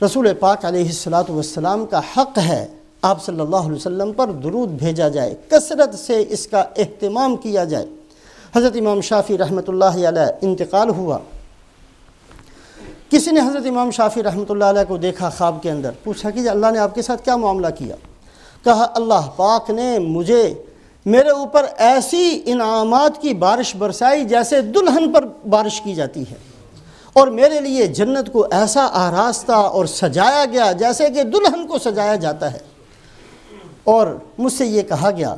رسول پاک علیہ الصلاۃ والسلام کا حق ہے آپ صلی اللہ علیہ وسلم پر درود بھیجا جائے، کثرت سے اس کا اہتمام کیا جائے۔ حضرت امام شافعی رحمۃ اللہ علیہ انتقال ہوا، کسی نے حضرت امام شافعی رحمۃ اللہ علیہ کو دیکھا خواب کے اندر، پوچھا کہ اللہ نے آپ کے ساتھ کیا معاملہ کیا؟ کہا اللہ پاک نے میرے اوپر ایسی انعامات کی بارش برسائی جیسے دلہن پر بارش کی جاتی ہے، اور میرے لیے جنت کو ایسا آراستہ اور سجایا گیا جیسے کہ دلہن کو سجایا جاتا ہے، اور مجھ سے یہ کہا گیا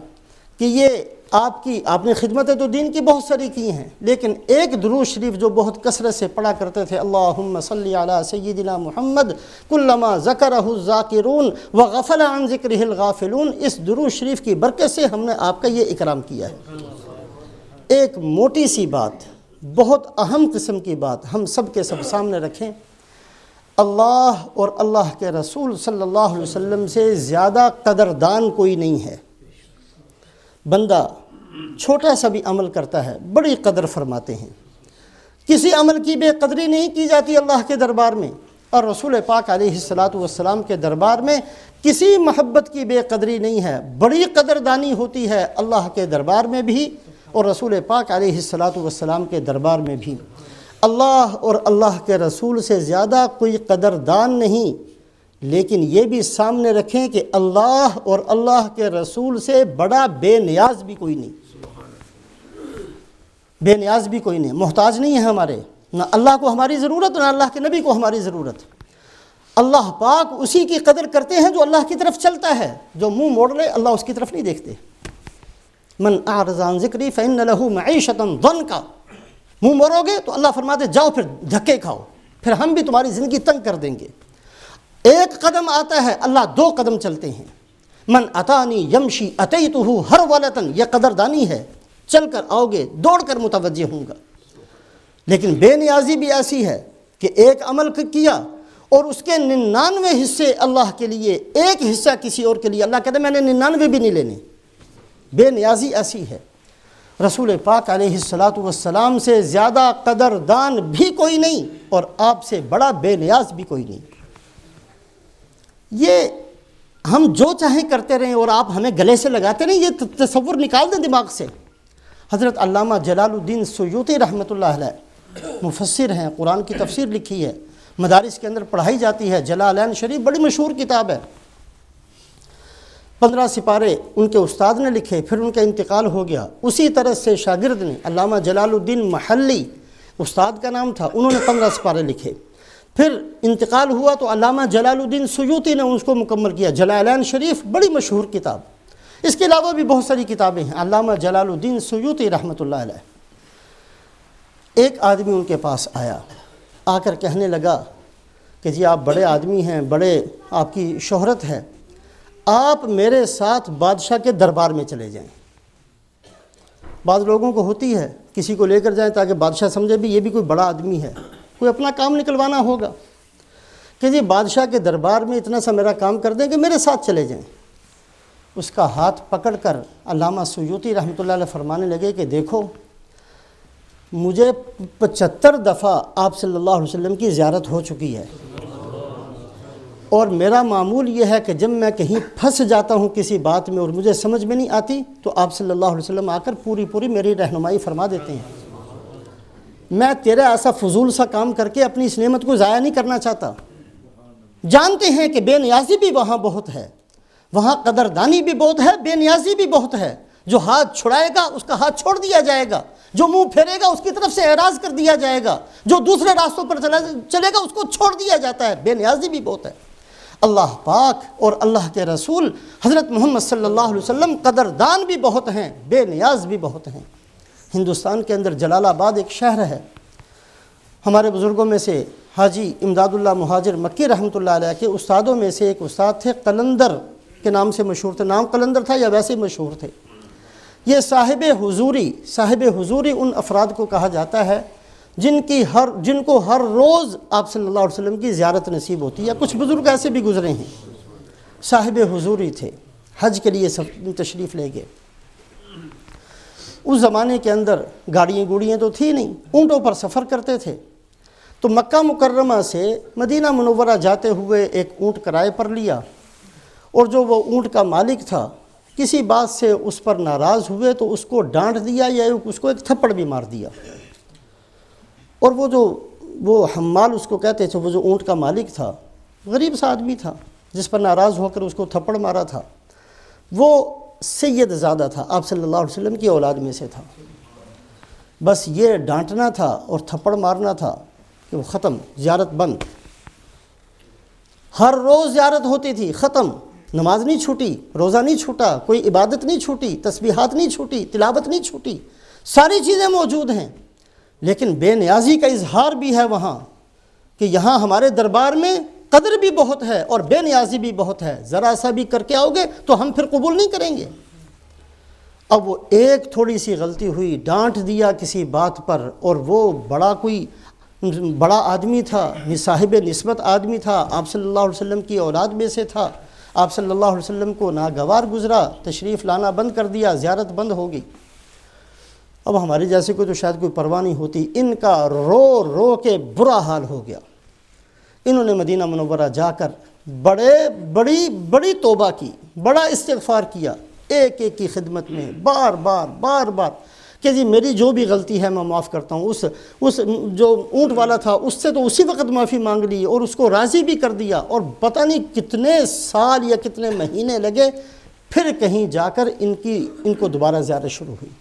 کہ یہ آپ نے خدمتیں تو دین کی بہت ساری کی ہیں، لیکن ایک درود شریف جو بہت کثرت سے پڑھا کرتے تھے، اللہم صلی علی سیدنا محمد کلما ذکرہ الذاکرون وغفل عن ذکرہ الغافلون، اس درود شریف کی برکت سے ہم نے آپ کا یہ اکرام کیا ہے۔ ایک موٹی سی بات، بہت اہم قسم کی بات ہم سب کے سب سامنے رکھیں، اللہ اور اللہ کے رسول صلی اللہ علیہ وسلم سے زیادہ قدردان کوئی نہیں ہے۔ بندہ چھوٹا سا بھی عمل کرتا ہے بڑی قدر فرماتے ہیں، کسی عمل کی بے قدری نہیں کی جاتی اللہ کے دربار میں، اور رسول پاک علیہ الصلاۃ والسلام کے دربار میں کسی محبت کی بے قدری نہیں ہے، بڑی قدردانی ہوتی ہے اللہ کے دربار میں بھی اور رسول پاک علیہ الصلاۃ والسلام کے دربار میں بھی۔ اللہ اور اللہ کے رسول سے زیادہ کوئی قدردان نہیں، لیکن یہ بھی سامنے رکھیں کہ اللہ اور اللہ کے رسول سے بڑا بے نیاز بھی کوئی نہیں، بے نیاز بھی کوئی نہیں، محتاج نہیں ہے ہمارے، نہ اللہ کو ہماری ضرورت نہ اللہ کے نبی کو ہماری ضرورت۔ اللہ پاک اسی کی قدر کرتے ہیں جو اللہ کی طرف چلتا ہے، جو منہ موڑ لے اللہ اس کی طرف نہیں دیکھتے۔ من اعرض عن ذکری فإن له معیشۃ ضنکا، منہ موڑو گے تو اللہ فرماتے جاؤ پھر دھکے کھاؤ، پھر ہم بھی تمہاری زندگی تنگ کر دیں گے۔ ایک قدم آتا ہے اللہ دو قدم چلتے ہیں۔ من اتانی یمشی اتیتہ ہرولۃ، یہ قدردانی ہے، چل کر آؤ گے دوڑ کر متوجہ ہوں گا۔ لیکن بے نیازی بھی ایسی ہے کہ ایک عمل کیا اور اس کے 99 حصے اللہ کے لیے، ایک حصہ کسی اور کے لیے، اللہ کہتے ہیں میں نے 99 بھی نہیں لینے۔ بے نیازی ایسی ہے۔ رسول پاک علیہ الصلاۃ والسلام سے زیادہ قدردان بھی کوئی نہیں اور آپ سے بڑا بے نیاز بھی کوئی نہیں۔ یہ ہم جو چاہیں کرتے رہیں اور آپ ہمیں گلے سے لگاتے رہیں، یہ تصور نکال دیں دماغ سے۔ حضرت علامہ جلال الدین سیوطی رحمۃ اللہ علیہ مفسر ہیں، قرآن کی تفسیر لکھی ہے، مدارس کے اندر پڑھائی جاتی ہے، جلالین شریف بڑی مشہور کتاب ہے، 15 سپارے ان کے استاد نے لکھے، پھر ان کا انتقال ہو گیا، اسی طرح سے شاگرد نے علامہ جلال الدین محلی استاد کا نام تھا، انہوں نے 15 سپارے لکھے، پھر انتقال ہوا تو علامہ جلال الدین سیوطی نے اس کو مکمل کیا، جلالین شریف بڑی مشہور کتاب۔ اس کے علاوہ بھی بہت ساری کتابیں ہیں علامہ جلال الدین سیوطی رحمۃ اللہ علیہ۔ ایک آدمی ان کے پاس آیا، آ کر کہنے لگا کہ جی آپ بڑے آدمی ہیں، بڑے آپ کی شہرت ہے، آپ میرے ساتھ بادشاہ کے دربار میں چلے جائیں۔ بعض لوگوں کو ہوتی ہے کسی کو لے کر جائیں تاکہ بادشاہ سمجھے بھی یہ بھی کوئی بڑا آدمی ہے، کوئی اپنا کام نکلوانا ہوگا، کہ جی بادشاہ کے دربار میں اتنا سا میرا کام کر دیں کہ میرے ساتھ چلے جائیں۔ اس کا ہاتھ پکڑ کر علامہ سیوطی رحمۃ اللہ علیہ فرمانے لگے کہ دیکھو مجھے 75 دفعہ آپ صلی اللہ علیہ وسلم کی زیارت ہو چکی ہے، اور میرا معمول یہ ہے کہ جب میں کہیں پھنس جاتا ہوں کسی بات میں اور مجھے سمجھ میں نہیں آتی تو آپ صلی اللہ علیہ وسلم آ کر پوری میری رہنمائی فرما دیتے ہیں۔ میں تیرا ایسا فضول سا کام کر کے اپنی اس نعمت کو ضائع نہیں کرنا چاہتا۔ جانتے ہیں کہ بے نیازی بھی وہاں بہت ہے، وہاں قدردانی بھی بہت ہے، بے نیازی بھی بہت ہے۔ جو ہاتھ چھڑائے گا اس کا ہاتھ چھوڑ دیا جائے گا، جو منہ پھیرے گا اس کی طرف سے اعراض کر دیا جائے گا، جو دوسرے راستوں پر چلے گا اس کو چھوڑ دیا جاتا ہے۔ بے نیازی بھی بہت ہے۔ اللہ پاک اور اللہ کے رسول حضرت محمد صلی اللہ علیہ وسلم قدردان بھی بہت ہیں، بے نیاز بھی بہت ہیں۔ ہندوستان کے اندر جلال آباد ایک شہر ہے، ہمارے بزرگوں میں سے حاجی امداد اللہ مہاجر مکی رحمۃ اللہ علیہ کے استادوں میں سے ایک استاد تھے، قلندر کے نام سے مشہور تھے، نام قلندر تھا یا ویسے مشہور تھے۔ یہ صاحب حضوری ان افراد کو کہا جاتا ہے جن کو ہر روز آپ صلی اللہ علیہ وسلم کی زیارت نصیب ہوتی ہے۔ کچھ بزرگ ایسے بھی گزرے ہیں، صاحب حضوری تھے، حج کے لیے تشریف لے گئے۔ اس زمانے کے اندر گاڑیاں تو تھی نہیں، اونٹوں پر سفر کرتے تھے۔ تو مکہ مکرمہ سے مدینہ منورہ جاتے ہوئے ایک اونٹ کرائے پر لیا، اور جو وہ اونٹ کا مالک تھا کسی بات سے اس پر ناراض ہوئے تو اس کو ڈانٹ دیا یا اس کو ایک تھپڑ بھی مار دیا۔ اور وہ حمال اس کو کہتے تھے، وہ جو اونٹ کا مالک تھا غریب سا آدمی تھا جس پر ناراض ہو کر اس کو تھپڑ مارا تھا، وہ سید زادہ تھا، آپ صلی اللہ علیہ وسلم کی اولاد میں سے تھا۔ بس یہ ڈانٹنا تھا اور تھپڑ مارنا تھا کہ وہ ختم، زیارت بند۔ ہر روز زیارت ہوتی تھی، ختم، نماز نہیں چھوٹی، روزہ نہیں چھوٹا، کوئی عبادت نہیں چھوٹی، تسبیحات نہیں چھوٹی، تلاوت نہیں چھوٹی، ساری چیزیں موجود ہیں۔ لیکن بے نیازی کا اظہار بھی ہے وہاں، کہ یہاں ہمارے دربار میں قدر بھی بہت ہے اور بے نیازی بھی بہت ہے، ذرا سا بھی کر کے آؤ گے تو ہم پھر قبول نہیں کریں گے۔ اب وہ ایک تھوڑی سی غلطی ہوئی، ڈانٹ دیا کسی بات پر، اور وہ بڑا آدمی تھا، صاحب نسبت آدمی تھا، آپ صلی اللہ علیہ وسلم کی اولاد میں سے تھا، آپ صلی اللہ علیہ وسلم کو ناگوار گزرا، تشریف لانا بند کر دیا، زیارت بند ہو گئی۔ اب ہمارے جیسے کو تو شاید کوئی پرواہ نہیں ہوتی، ان کا رو رو کے برا حال ہو گیا۔ انہوں نے مدینہ منورہ جا کر بڑی توبہ کی، بڑا استغفار کیا، ایک ایک کی خدمت میں بار بار کہ جی میری جو بھی غلطی ہے میں معاف کرتا ہوں۔ اس جو اونٹ والا تھا اس سے تو اسی وقت معافی مانگ لی اور اس کو راضی بھی کر دیا، اور پتہ نہیں کتنے سال یا کتنے مہینے لگے، پھر کہیں جا کر ان کو دوبارہ زیارت شروع ہوئی۔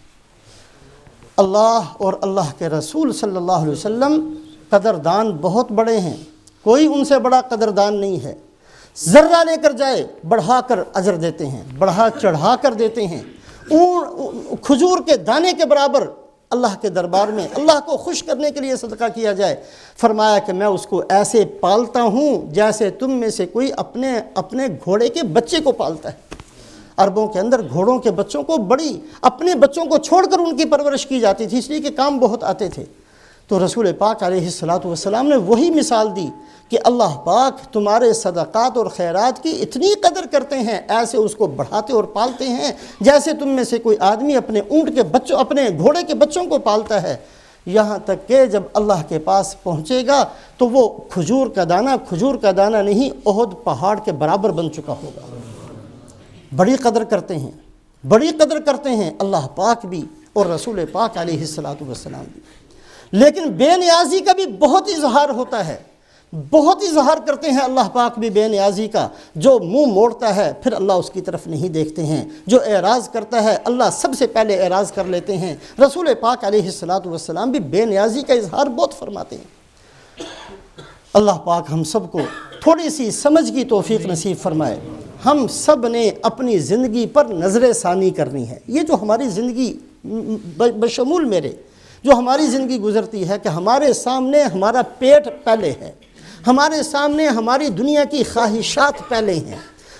اللہ اور اللہ کے رسول صلی اللہ علیہ وسلم قدردان بہت بڑے ہیں، کوئی ان سے بڑا قدردان نہیں ہے۔ ذرہ لے کر جائے بڑھا کر اجر دیتے ہیں، بڑھا چڑھا کر دیتے ہیں۔ کھجور کے دانے کے برابر اللہ کے دربار میں اللہ کو خوش کرنے کے لیے صدقہ کیا جائے۔ فرمایا کہ میں اس کو ایسے پالتا ہوں جیسے تم میں سے کوئی اپنے گھوڑے کے بچے کو پالتا ہے۔ عربوں کے اندر گھوڑوں کے بچوں کو اپنے بچوں کو چھوڑ کر ان کی پرورش کی جاتی تھی، اس لیے کہ کام بہت آتے تھے۔ تو رسول پاک علیہ الصلاۃ والسلام نے وہی مثال دی کہ اللہ پاک تمہارے صدقات اور خیرات کی اتنی قدر کرتے ہیں، ایسے اس کو بڑھاتے اور پالتے ہیں جیسے تم میں سے کوئی آدمی اپنے گھوڑے کے بچوں کو پالتا ہے، یہاں تک کہ جب اللہ کے پاس پہنچے گا تو وہ کھجور کا دانہ نہیں، احد پہاڑ کے برابر بن چکا ہوگا۔ بڑی قدر کرتے ہیں اللہ پاک بھی اور رسول پاک علیہ الصلاۃ والسلام بھی۔ لیکن بے نیازی کا بھی بہت اظہار ہوتا ہے، بہت اظہار کرتے ہیں اللہ پاک بھی بے نیازی کا۔ جو منہ موڑتا ہے پھر اللہ اس کی طرف نہیں دیکھتے ہیں، جو اعراض کرتا ہے اللہ سب سے پہلے اعراض کر لیتے ہیں۔ رسول پاک علیہ الصلاۃ والسلام بھی بے نیازی کا اظہار بہت فرماتے ہیں۔ اللہ پاک ہم سب کو تھوڑی سی سمجھ کی توفیق نصیب فرمائے۔ ہم سب نے اپنی زندگی پر نظر ثانی کرنی ہے۔ یہ جو ہماری زندگی بشمول میرے جو ہماری زندگی گزرتی ہے کہ ہمارے سامنے ہمارا پیٹ پہلے ہے، ہمارے سامنے ہماری دنیا کی خواہشات پہلے ہیں،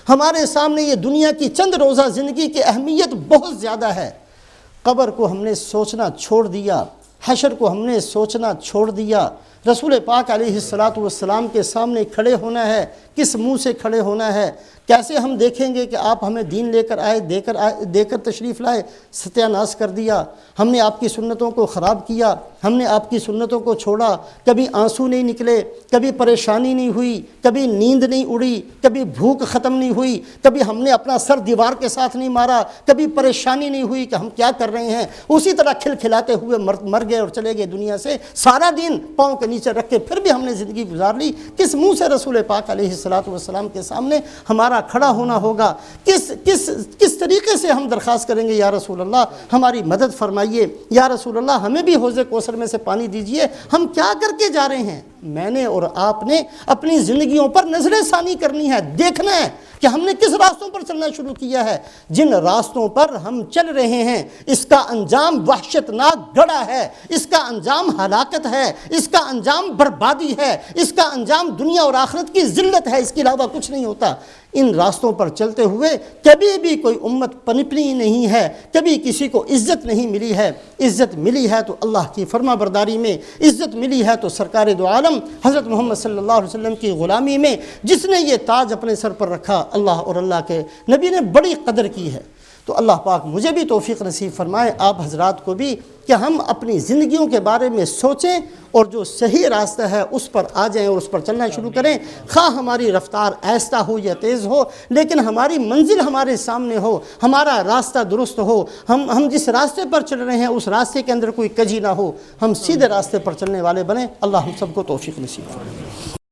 ہمارے سامنے یہ دنیا کی چند روزہ زندگی کی اہمیت بہت زیادہ ہے۔ قبر کو ہم نے سوچنا چھوڑ دیا، حشر کو ہم نے سوچنا چھوڑ دیا۔ رسول پاک علیہ الصلاۃ والسلام کے سامنے کھڑے ہونا ہے، کس منہ سے کھڑے ہونا ہے، کیسے ہم دیکھیں گے کہ آپ ہمیں دین لے کر آئے، دے کر تشریف لائے، ستیہ ناش کر دیا، ہم نے آپ کی سنتوں کو خراب کیا، ہم نے آپ کی سنتوں کو چھوڑا، کبھی آنسو نہیں نکلے، کبھی پریشانی نہیں ہوئی، کبھی نیند نہیں اڑی، کبھی بھوک ختم نہیں ہوئی، کبھی ہم نے اپنا سر دیوار کے ساتھ نہیں مارا، کبھی پریشانی نہیں ہوئی کہ ہم کیا کر رہے ہیں، اسی طرح کھلکھلاتے ہوئے مر گئے اور چلے گئے دنیا سے، سارا دن پاؤں کے نیچے رکھ کے پھر بھی ہم نے زندگی گزار لی۔ کس منہ سے رسول پاک علیہ الصلاۃ والسلام کے سامنے ہمارا کھڑا ہونا ہوگا؟ کس طریقے سے ہم درخواست کریں گے یا رسول اللہ ہماری مدد فرمائیے، یا رسول اللہ ہمیں بھی حوض کوثر میں سے پانی دیجئے؟ ہم کیا کر کے جا رہے ہیں؟ میں نے اور آپ نے اپنی زندگیوں پر نظر ثانی کرنی ہے، دیکھنا ہے کہ ہم نے کس راستوں پر چلنا شروع کیا ہے۔ جن راستوں پر ہم چل رہے ہیں اس کا انجام وحشتناک گڑھا ہے، اس کا انجام ہلاکت ہے، اس کا انجام بربادی ہے، اس کا انجام دنیا اور آخرت کی ذلت ہے، اس کے علاوہ کچھ نہیں ہوتا۔ ان راستوں پر چلتے ہوئے کبھی بھی کوئی امت پنپنی نہیں ہے، کبھی کسی کو عزت نہیں ملی ہے۔ عزت ملی ہے تو اللہ کی فرما برداری میں، عزت ملی ہے تو سرکار دو عالم حضرت محمد صلی اللہ علیہ وسلم کی غلامی میں، جس نے یہ تاج اپنے سر پر رکھا، اللہ اور اللہ کے نبی نے بڑی قدر کی ہے۔ تو اللہ پاک مجھے بھی توفیق نصیب فرمائے، آپ حضرات کو بھی، کہ ہم اپنی زندگیوں کے بارے میں سوچیں اور جو صحیح راستہ ہے اس پر آ جائیں اور اس پر چلنا شروع کریں، خواہ ہماری رفتار آہستہ ہو یا تیز ہو، لیکن ہماری منزل ہمارے سامنے ہو، ہمارا راستہ درست ہو، ہم جس راستے پر چل رہے ہیں اس راستے کے اندر کوئی کجی نہ ہو، ہم سیدھے راستے پر چلنے والے بنیں۔ اللہ ہم سب کو توفیق نصیب فرمائے۔